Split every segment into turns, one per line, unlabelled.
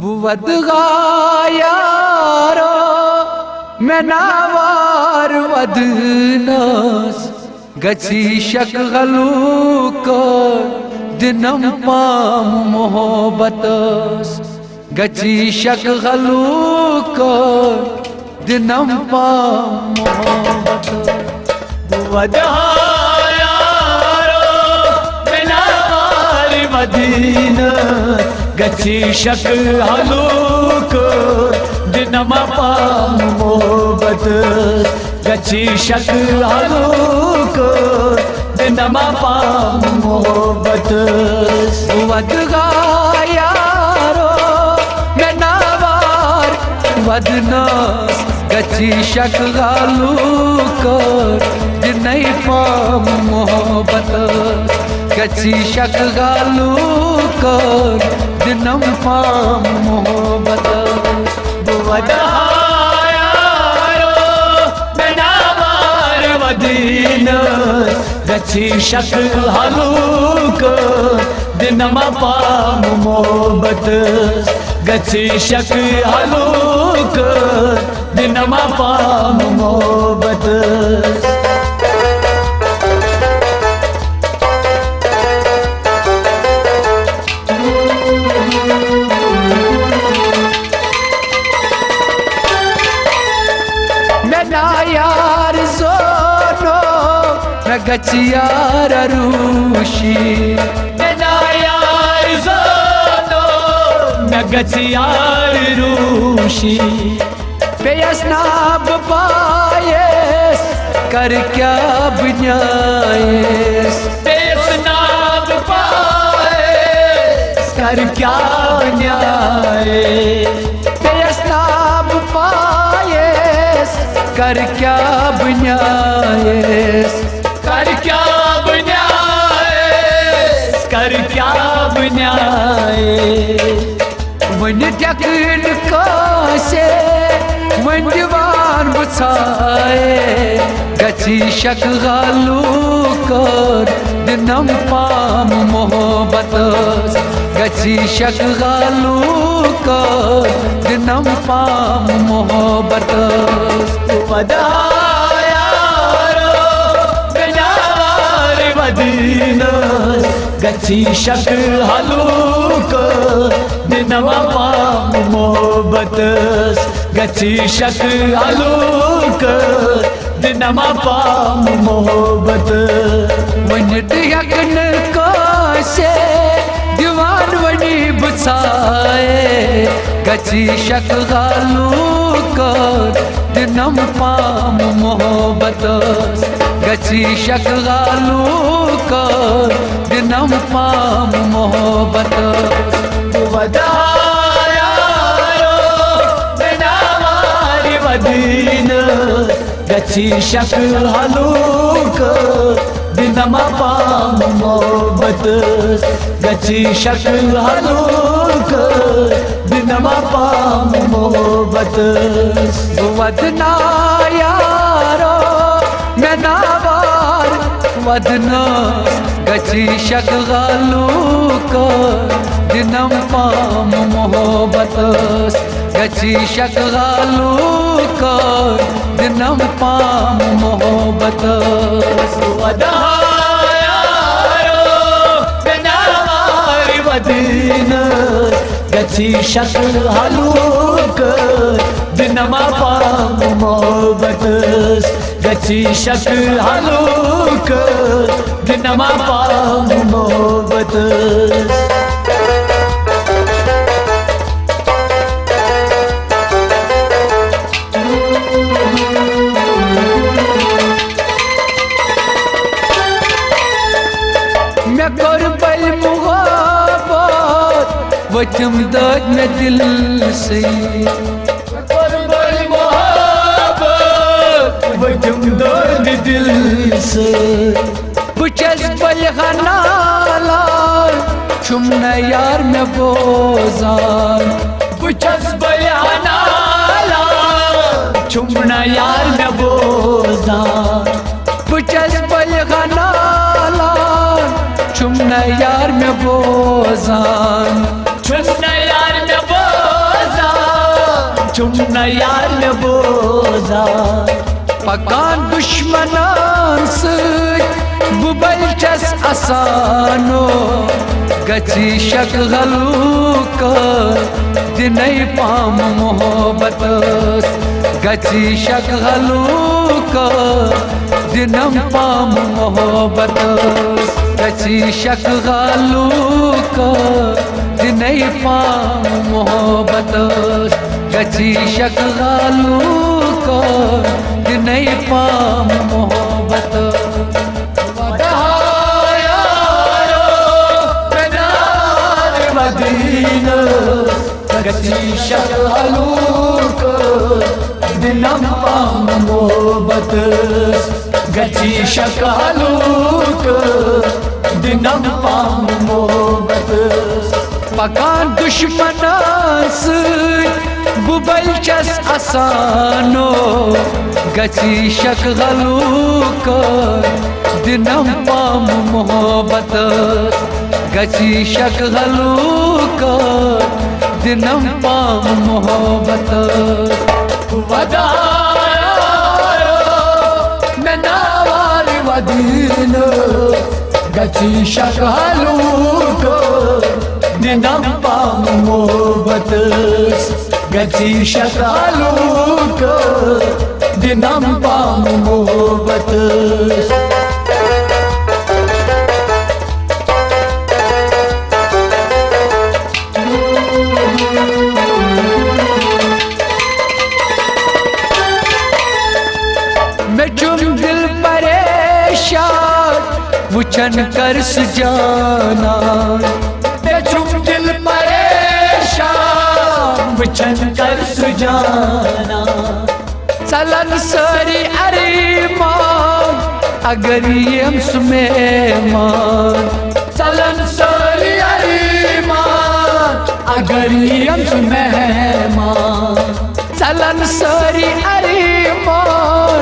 बुवद गायारो मैं नावार वदनस गची शक गलूक दिनम पाम मोहब्बतस गची शक गलूक दिनम पाम मोहब्बतस
बुवद गायारो मैं नावार वदनस गची शक गलूक दिनम पाम मोहब्बतस गची शक गलूक दिनम पाम मोहब्बतस
बुवद गायारो मैं नावार वदनस गची शक गलूक दिनई पाम मोहब्बतस गची शक गलूक दिनम पाम मोहब्बतस
बुवद गायारो मैं नावार वदनस गची शक गलूक दिनम पाम मोहब्बतस गची शक गलूक दिनम पाम मोहब्बतस
यार सोनो मैं गचियार रूशी
मेरा यार सोनो मैं गचियार रूशी
बेअसनाब पायेस कर क्या बुझाएस
बेअसनाब पायेस कर क्या न्याय
बेअसनाब पायेस कर क्या बुझाएस
कर क्या बुझाएस कर क्या बुझाएस
वन टकन कासे वन दीवान बुछाए गची शक गलूक दिनम पाम मोहब्बतस गची शक गलूक दिनम पाम मोहब्बतस
बुवद गायारो मैं नावार वदनस गची शक गलूक दिनम पाम मोहब्बतस गची शक गलूक दिनम पाम मोहब्बतस
वन टकन कासे दीवान वनी बुछाए गची शक गलूक दिनम पाम मोहब्बतस गची शक गलूक दिनम पाम मोहब्बतस
बुवद गायारो मैं नावार वदनस गची शक गलूक दिनम पाम मोहब्बतस गची शक गलूक दिनम पाम मोहब्बतस
बुवद यारो मैं नावार वदनस गची शक गलूक दिनम पाम मोहब्बतस गची शक गलूक दिनम पाम मोहब्बतस
बुवद गायारो मैं नावार वदनस गची शक गलूक दिनम पाम मोहब्बतस गची शक गलूक दिनम पाम मोहब्बतस
मैं कुर्बल मोहब्बत वचम दर्द में दिल से
कुर्बल मोहब्बत वचम दर्द दिल से
बुचस बल खनालान चुमन यार में बोजान
बुचस बयानाला चुमना यार में बोझान
बुचस बल खनालान चुमन यार में बोजान
चुमना यार में बोझान चुम न यार में बोजार
पकान दुश्मनान बुबल चस आसानो गची शक हलूक दिनई पाम मोहब्बत गची शक हलूक दिनम पाम मोहब्बत गची शक हलूक दिनई पाम मोहब्बत गची शक हलूक दिनई पाम मोहब्बत
गची शक हलूक दिनम पाम मोहब्बत गची शक हलूक दिनम पाम मोहब्बत
पकान दुश्मनान बुबल चस आसानो गची शक हलूक दिनम पाम मोहब्बत गची शक हलूक दिनम पाम मोहब्बत
वदारो ननावार वदीन गची शक हलूक दिनम पाम मोहब्बत गची शक हलूक दिनम पाम मोहब्बत
वुचन कर सुजाना
चुम दिल परेशान वुचन कर सुजाना
चलन सारी अरीमान अगर यम सुमेमान
चलन सारी अरीमान अगर यम सुमेमान
चलन सारी अरीमान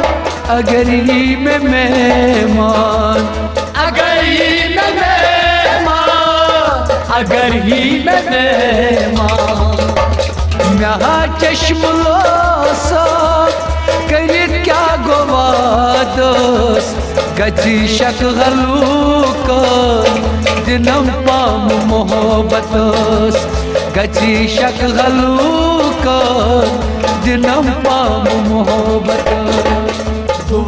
अगर ही में मेहमान
अगर ही में मेहमान अगर ही में मेहमान
यहाँ चश्मलोसा करित क्या गवादस गची शक हलूक दिनम पाम मोहब्बत गची शक हलूक दिनम पाम मोहब्बत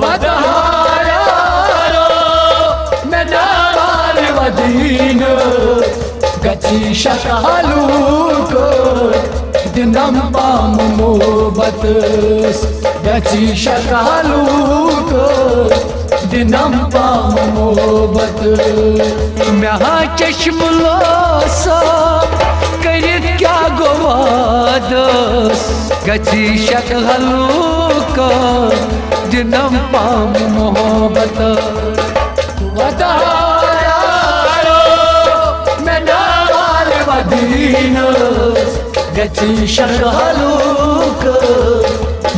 वदारो ननावार वदीन गची शक हलूक दिनम पाम मोहब्बत गची शक हलूक दिनम पाम मोहब्बत
यहाँ चश्मलोसा करित क्या गवादस गची शक हलूक दिनम पाम मोहब्बत
वदारो ननावार वदीन गची शक हलूक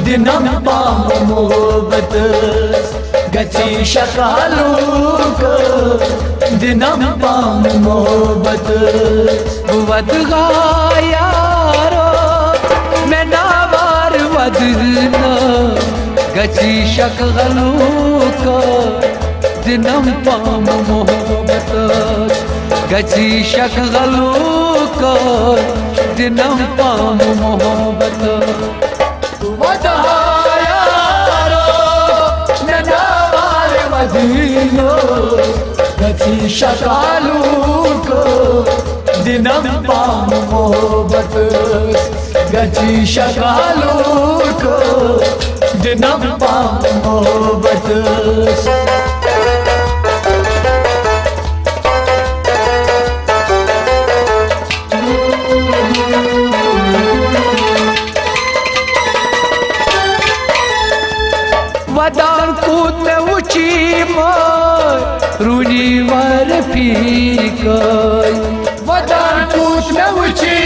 दिनम पाम मोहब्बत गची शक हलूक दिनम पाम मोहब्बत
वदगायारो मैं नावार वदना गची शक हलूक दिनम पाम मोहब्बत गची शक हलूक दिनम पाम मोहब्बत
वदारो ननावार वदीन गची शक हलूक दिनम पाम मोहब्बत गची शक हलूक दिनम पाम मोहब्बत
वदान कूद में ऊंची मार रूनी वर फीक
वदान कूद में ऊंची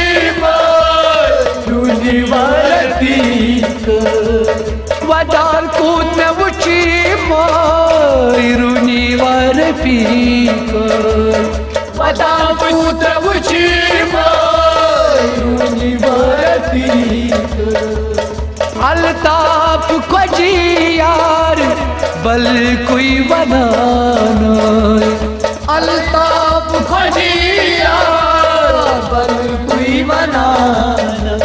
मार रूनी वर फीक
वदान कूद में ऊंची मार रूनी वर फीक
वदान कूद में ऊंची मार रूनी वर फीक
अल्ताफ खोजी यार बल कोई बनाना
अल्ताफ खोजी यार बल कोई बनाना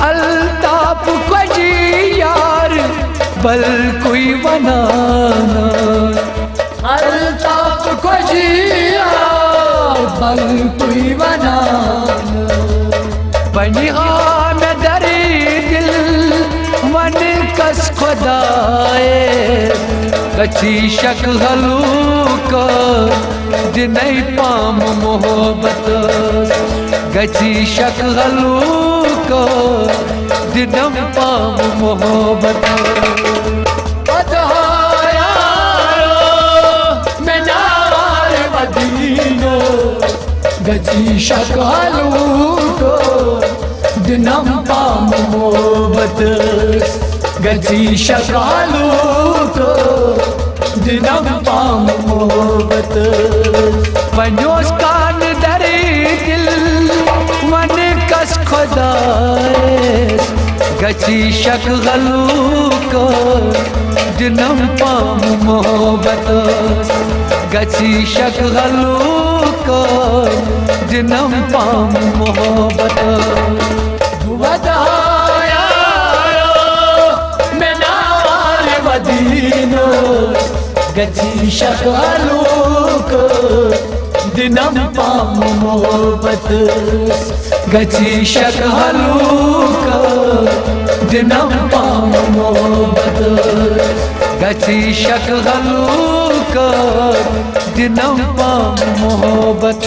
अल्ताफ खोजी यार बल कोई बनाना
अल्ताफ खोजी यार बल कोई बनाना
बनिहा में दरे दिल मन कस खुदाए कची शक हलूका दिनई पाम मोहब्बत गची शक हलूका दिनम पाम मोहब्बत
गची शकालू को दिनम पाम मोहब्बत गची शकालू को दिनम पाम मोहब्बत
बनोस कान दरे दिल मन कस खुदाए गची शक हलूका दिनम पाम मोहब्बत गची शक हलूका दिनम पाम मोहब्बत
वदाया मेनार वदीनो गची शकालू को दिनम पाम मोहब्बत
गची शक हलूका दिनम पाम मोहब्बत गची शक हलूका दिनम पाम मोहब्बत